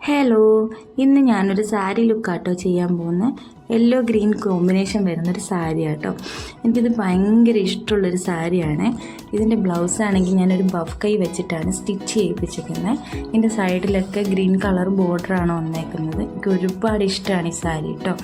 Hello, ഇന്ന് ഞാനൊരു സാരി ലുക്കാട്ടോ ചെയ്യാൻ പോകുന്നത്. യെല്ലോ ഗ്രീൻ കോമ്പിനേഷൻ വരുന്നൊരു സാരി ആട്ടോ. എനിക്കിത് ഭയങ്കര ഇഷ്ടമുള്ളൊരു സാരിയാണ്. ഇതിൻ്റെ ബ്ലൗസാണെങ്കിൽ ഞാനൊരു ബഫ് കൈ വെച്ചിട്ടാണ് സ്റ്റിച്ച് ചെയ്യിപ്പിച്ചിരിക്കുന്നത്. ഇതിൻ്റെ സൈഡിലൊക്കെ ഗ്രീൻ കളർ ബോർഡറാണ് വന്നേക്കുന്നത്. എനിക്ക് ഒരുപാട് ഇഷ്ടമാണ് ഈ സാരി കേട്ടോ.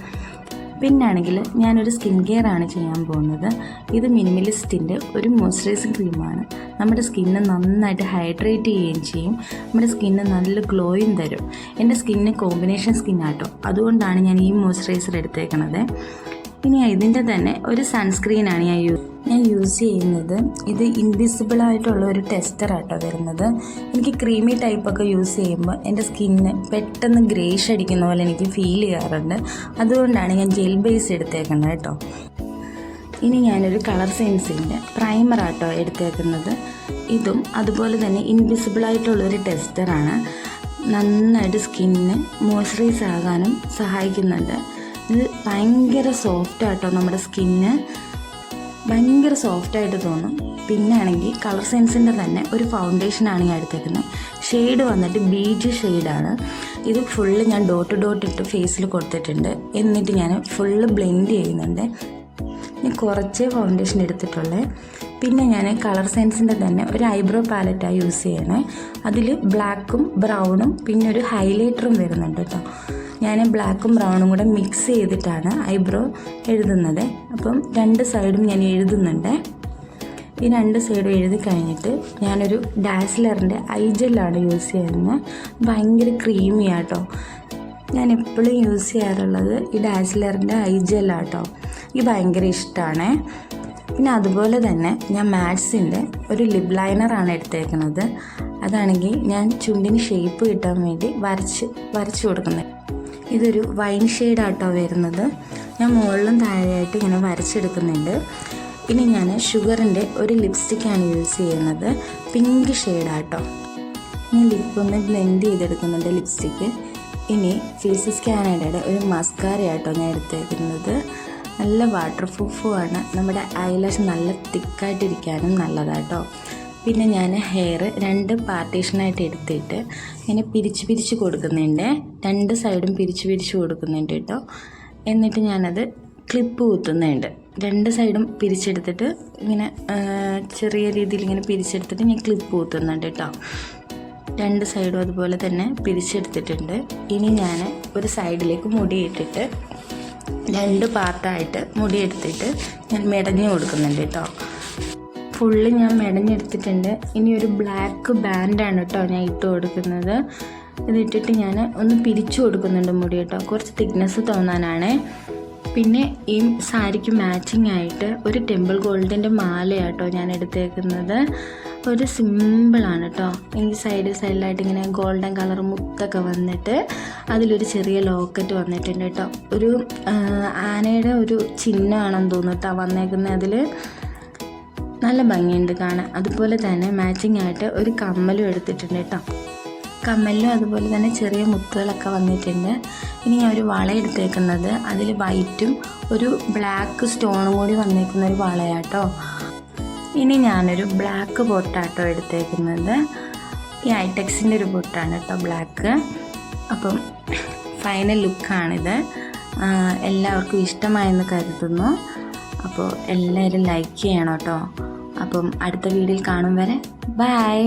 പിന്നാണെങ്കിൽ ഞാനൊരു സ്കിൻ കെയർ ആണ് ചെയ്യാൻ പോകുന്നത്. ഇത് മിനിമലിസ്റ്റിൻ്റെ ഒരു മോയ്സ്ചറൈസിങ് ക്രീമാണ്. നമ്മുടെ സ്കിന്ന് നന്നായിട്ട് ഹൈഡ്രേറ്റ് ചെയ്യുകയും ചെയ്യും. നമ്മുടെ സ്കിന്ന് നല്ല ഗ്ലോയും തരും. എൻ്റെ സ്കിന്ന് കോമ്പിനേഷൻ സ്കിന്നാട്ടോ, അതുകൊണ്ടാണ് ഞാൻ ഈ മോയ്സ്ചറൈസർ എടുത്തേക്കണത്. ഇനി ഇതിൻ്റെ തന്നെ ഒരു സൺസ്ക്രീനാണ് ഞാൻ യൂസ് ചെയ്യുന്നത്. ഇത് ഇൻവിസിബിളായിട്ടുള്ള ഒരു ടെസ്റ്ററാട്ടോ വരുന്നത്. എനിക്ക് ക്രീമി ടൈപ്പൊക്കെ യൂസ് ചെയ്യുമ്പോൾ എൻ്റെ സ്കിന്ന് പെട്ടെന്ന് ഗ്രേഷ് അടിക്കുന്ന പോലെ എനിക്ക് ഫീൽ ചെയ്യാറുണ്ട്. അതുകൊണ്ടാണ് ഞാൻ ജെൽ ബേസ് എടുത്തേക്കുന്നത് കേട്ടോ. ഇനി ഞാനൊരു കളർ സെൻസിൻ്റെ പ്രൈമറാട്ടോ എടുത്തേക്കുന്നത്. ഇതും അതുപോലെ തന്നെ ഇൻവിസിബിളായിട്ടുള്ളൊരു ടെസ്റ്ററാണ്. നന്നായിട്ട് സ്കിന്ന് മോയ്സ്ചറൈസ് ആകാനും സഹായിക്കുന്നുണ്ട്. ഇത് ഭയങ്കര സോഫ്റ്റായിട്ടോ, നമ്മുടെ സ്കിന്ന് ഭയങ്കര സോഫ്റ്റായിട്ട് തോന്നും. പിന്നെ ആണെങ്കിൽ കളർ സെൻസിൻ്റെ തന്നെ ഒരു ഫൗണ്ടേഷനാണ് ഞാൻ എടുത്തേക്കുന്നത്. ഷെയ്ഡ് വന്നിട്ട് ബീജ് ഷെയ്ഡാണ്. ഇത് ഫുള്ള് ഞാൻ ഡോട്ട് ഇട്ട് ഫേസിൽ കൊടുത്തിട്ടുണ്ട്. എന്നിട്ട് ഞാൻ ഫുള്ള് ബ്ലെൻഡ് ചെയ്യുന്നുണ്ട്. ഞാൻ കുറച്ചേ ഫൗണ്ടേഷൻ എടുത്തിട്ടുള്ളേ. പിന്നെ ഞാൻ കളർ സെൻസിൻ്റെ തന്നെ ഒരു ഐബ്രോ പാലറ്റാണ് യൂസ് ചെയ്യണേ. അതിൽ ബ്ലാക്കും ബ്രൗണും പിന്നെ ഒരു ഹൈലൈറ്ററും വരുന്നുണ്ട് കേട്ടോ. ഞാൻ ബ്ലാക്കും ബ്രൗണും കൂടെ മിക്സ് ചെയ്തിട്ടാണ് ഐബ്രോ എഴുതുന്നത്. അപ്പം രണ്ട് സൈഡും ഞാൻ എഴുതുന്നുണ്ട്. ഈ രണ്ട് സൈഡും എഴുതി കഴിഞ്ഞിട്ട് ഞാനൊരു ഡാസ്ലറിൻ്റെ ഐ ജെല്ലാണ് യൂസ് ചെയ്യുന്നത്. ഭയങ്കര ക്രീമിയാട്ടോ. ഞാൻ എപ്പോഴും യൂസ് ചെയ്യാറുള്ളത് ഈ ഡാസ്ലറിൻ്റെ ഐ ജെല്ലാട്ടോ. ഇത് ഭയങ്കര ഇഷ്ടമാണ്. പിന്നെ അതുപോലെ തന്നെ ഞാൻ മാറ്റ്സിൻ്റെ ഒരു ലിപ് ലൈനറാണ് എടുത്തേക്കുന്നത്. അതാണെങ്കിൽ ഞാൻ ചുണ്ടിന് ഷേപ്പ് കിട്ടാൻ വേണ്ടി വരച്ച് കൊടുക്കുന്നത്. ഇതൊരു വൈൻ ഷെയ്ഡാട്ടോ വരുന്നത്. ഞാൻ മുകളിലും താഴെയായിട്ട് ഇങ്ങനെ വരച്ചെടുക്കുന്നുണ്ട്. ഇനി ഞാൻ ഷുഗറിൻ്റെ ഒരു ലിപ്സ്റ്റിക്കാണ് യൂസ് ചെയ്യുന്നത്. പിങ്ക് ഷെയ്ഡാട്ടോ. ഞാൻ ലിപ്പൊന്ന് ബ്ലെൻഡ് ചെയ്തെടുക്കുന്നുണ്ട് ലിപ്സ്റ്റിക്ക്. ഇനി ഫേസസ് കാനഡയുടെ ഒരു മസ്കാരയാട്ടോ ഞാൻ എടുത്തേക്കുന്നത്. നല്ല വാട്ടർ പ്രൂഫുമാണ്. നമ്മുടെ ഐലാഷ് നല്ല തിക്കായിട്ടിരിക്കാനും നല്ലതാട്ടോ. പിന്നെ ഞാൻ ഹെയർ രണ്ട് പാർട്ടീഷനായിട്ട് എടുത്തിട്ട് ഇങ്ങനെ പിരിച്ച് കൊടുക്കുന്നുണ്ട്. രണ്ട് സൈഡും പിരിച്ച് കൊടുക്കുന്നുണ്ട് കേട്ടോ. എന്നിട്ട് ഞാനത് ക്ലിപ്പ് കുത്തുന്നുണ്ട്. രണ്ട് സൈഡും പിരിച്ചെടുത്തിട്ട് ഇങ്ങനെ ചെറിയ രീതിയിൽ ഇങ്ങനെ പിരിച്ചെടുത്തിട്ട് ഞാൻ ക്ലിപ്പ് കുത്തുന്നുണ്ട് കേട്ടോ. രണ്ട് സൈഡും അതുപോലെ തന്നെ പിരിച്ചെടുത്തിട്ടുണ്ട്. ഇനി ഞാൻ ഒരു സൈഡിലേക്ക് മുടിയിട്ടിട്ട് രണ്ട് പാർട്ടായിട്ട് മുടിയെടുത്തിട്ട് ഞാൻ മെടഞ്ഞു കൊടുക്കുന്നുണ്ട് കേട്ടോ. ഫുള്ള് ഞാൻ മെടഞ്ഞെടുത്തിട്ടുണ്ട്. ഇനി ഒരു ബ്ലാക്ക് ബാൻഡാണ് കേട്ടോ ഞാൻ ഇട്ട് കൊടുക്കുന്നത്. ഇതിട്ടിട്ട് ഞാൻ ഒന്ന് പിരിച്ചു കൊടുക്കുന്നുണ്ട് മുടി കേട്ടോ, കുറച്ച് തിക്നെസ് തോന്നാനാണ്. പിന്നെ ഈ സാരിക്ക് മാച്ചിങ് ആയിട്ട് ഒരു ടെമ്പിൾ ഗോൾഡിൻ്റെ മാലയാട്ടോ ഞാൻ എടുത്തേക്കുന്നത്. ഒരു സിമ്പിളാണ് കേട്ടോ. എനിക്ക് സൈഡിലായിട്ട് ഇങ്ങനെ ഗോൾഡൻ കളർ മുത്തൊക്കെ വന്നിട്ട് അതിലൊരു ചെറിയ ലോക്കറ്റ് വന്നിട്ടുണ്ട് കേട്ടോ. ഒരു ആനയുടെ ഒരു ചിഹ്നമാണെന്ന് തോന്നുന്നു വന്നേക്കുന്നത്. അതിൽ നല്ല ഭംഗിയുണ്ട് കാണാൻ. അതുപോലെ തന്നെ മാച്ചിങ് ആയിട്ട് ഒരു കമ്മലും എടുത്തിട്ടുണ്ട് കേട്ടോ. കമ്മലിലും അതുപോലെ തന്നെ ചെറിയ മുത്തുകളൊക്കെ വന്നിട്ടുണ്ട്. ഇനി ഞാൻ ഒരു വള എടുത്തേക്കുന്നത്. അതിൽ വൈറ്റും ഒരു ബ്ലാക്ക് സ്റ്റോണും കൂടി വന്നേക്കുന്ന ഒരു വളയാട്ടോ. ഇനി ഞാനൊരു ബ്ലാക്ക് പൊട്ടാട്ടോ എടുത്തേക്കുന്നത്. ഈ ഐടെക്സിൻ്റെ ഒരു പൊട്ടാണ് കേട്ടോ ബ്ലാക്ക്. അപ്പം ഫൈനൽ ലുക്കാണിത്. എല്ലാവർക്കും ഇഷ്ടമായെന്ന് കരുതുന്നു. അപ്പോൾ എല്ലാവരും ലൈക്ക് ചെയ്യണം കേട്ടോ. അപ്പം അടുത്ത വീഡിയോയിൽ കാണും വരെ ബൈ.